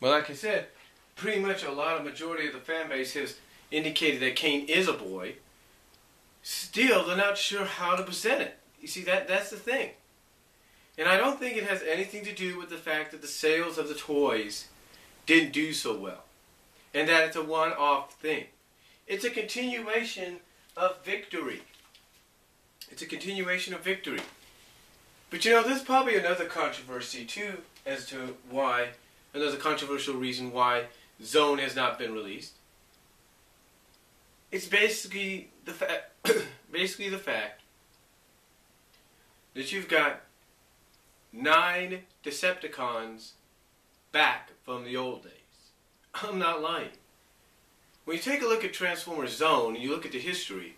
Well, like I said, pretty much majority of the fan base has indicated that Kane is a boy. Still, they're not sure how to present it. You see, that's the thing. And I don't think it has anything to do with the fact that the sales of the toys didn't do so well. And that it's a one-off thing. It's a continuation of victory. It's a continuation of victory. But you know, there's probably another controversy too as to why, another controversial reason why Zone has not been released. It's basically the fact that you've got 9 Decepticons back from the old days. I'm not lying. When you take a look at Transformers Zone and you look at the history,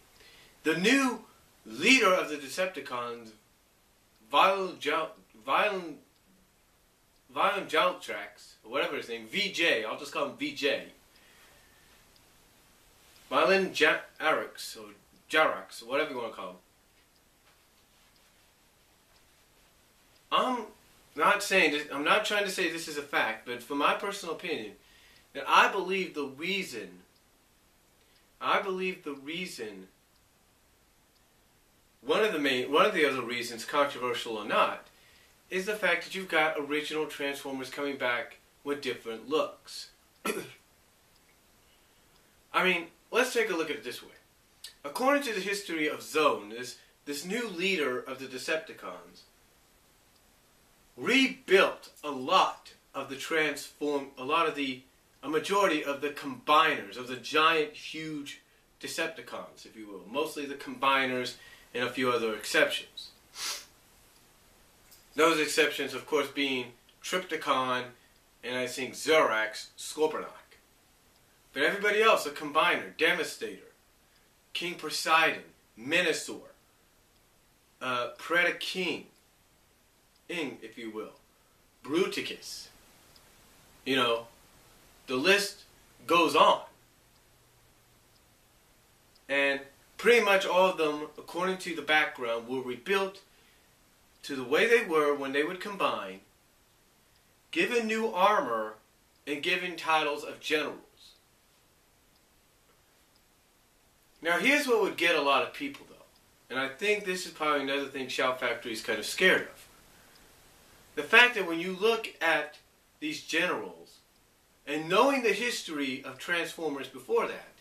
the new leader of the Decepticons, Violent Jaltrax, or whatever his name, VJ, I'll just call him VJ. Violent Jarax, or Jarax, or whatever you want to call him. I'm not trying to say this is a fact, but from my personal opinion, that I believe the reason, one of the other reasons, controversial or not, is the fact that you've got original Transformers coming back with different looks. I mean, let's take a look at it this way. According to the history of Zone, this new leader of the Decepticons rebuilt a majority of the combiners, of the giant, huge Decepticons, if you will. Mostly the combiners and a few other exceptions. Those exceptions, of course, being Trypticon and I think Zorax, Scorponok. But everybody else, a combiner, Devastator, King Poseidon, Menasor, Predaking, if you will, Bruticus. You know, the list goes on. And pretty much all of them, according to the background, were rebuilt to the way they were when they would combine, given new armor, and given titles of generals. Now here's what would get a lot of people though, and I think this is probably another thing Shout Factory is kind of scared of. The fact that when you look at these generals, and knowing the history of Transformers before that,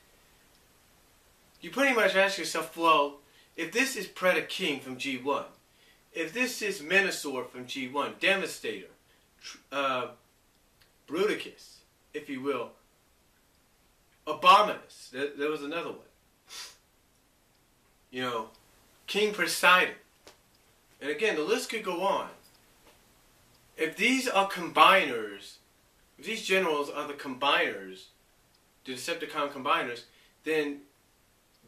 you pretty much ask yourself, well, if this is Predaking from G1, if this is Menasor from G1, Devastator, Bruticus, if you will, Abominus, there was another one. You know, King Poseidon. And again, the list could go on. If these are combiners, if these generals are the combiners, the Decepticon combiners, then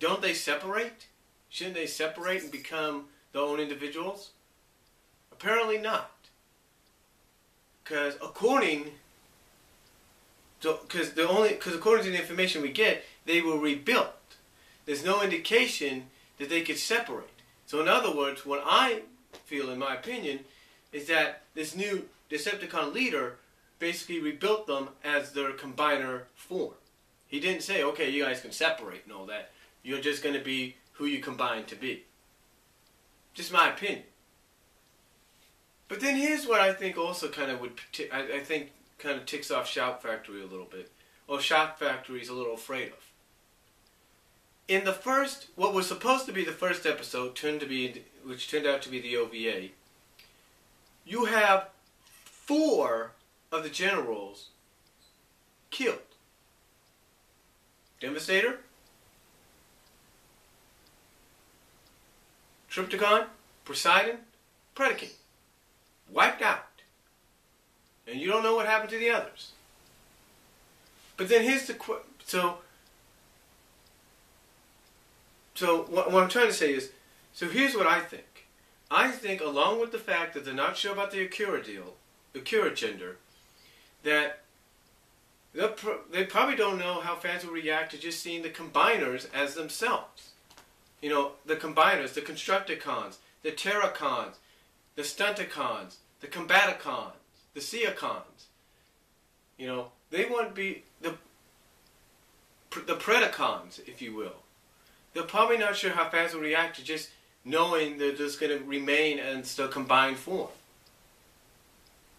don't they separate? Shouldn't they separate and become their own individuals? Apparently not. Because according to the information we get, they were rebuilt. There's no indication that they could separate. So in other words, what I feel, in my opinion, is that this new Decepticon leader basically rebuilt them as their combiner form. He didn't say, okay, you guys can separate and all that. You're just going to be who you combine to be. Just my opinion. But then here's what I think also kind of kind of ticks off Shout Factory a little bit, or Shout Factory is a little afraid of. In the first, what was supposed to be the first episode, which turned out to be the OVA, you have 4 of the generals killed. Devastator, Trypticon, Poseidon, Predaking. Wiped out. And you don't know what happened to the others. But then here's the So what I'm trying to say is, so here's what I think. I think along with the fact that they're not sure about the Akira deal, the Akira gender, that they probably don't know how fans will react to just seeing the combiners as themselves. You know, the combiners, the Constructicons, the Terracons, the Stunticons, the Combaticons, the Seacons. You know, they want to be the Predacons, if you will. They're probably not sure how fans will react to just knowing they're just going to remain in the combined form.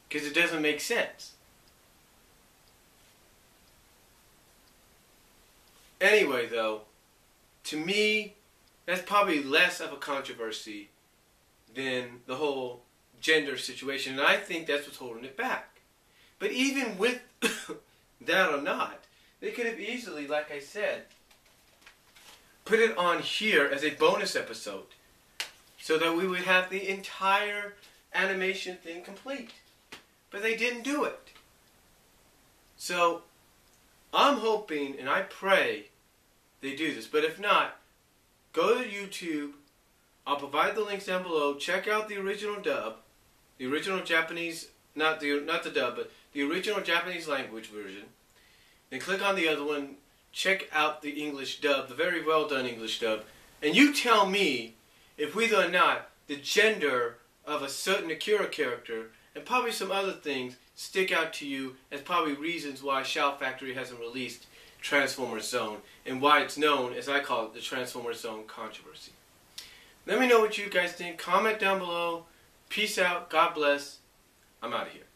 Because it doesn't make sense. Anyway, though, to me, that's probably less of a controversy than the whole gender situation. And I think that's what's holding it back. But even with that or not, they could have easily, like I said, put it on here as a bonus episode so that we would have the entire animation thing complete. But they didn't do it. So I'm hoping and I pray they do this. But if not, go to YouTube. I'll provide the links down below. Check out the original dub, the original Japanese, not the dub, but the original Japanese language version. Then click on the other one. Check out the English dub, the very well done English dub, and you tell me if whether or not the gender of a certain Akira character and probably some other things stick out to you as probably reasons why Shout Factory hasn't released Transformers Zone and why it's known, as I call it, the Transformers Zone controversy. Let me know what you guys think. Comment down below. Peace out. God bless. I'm out of here.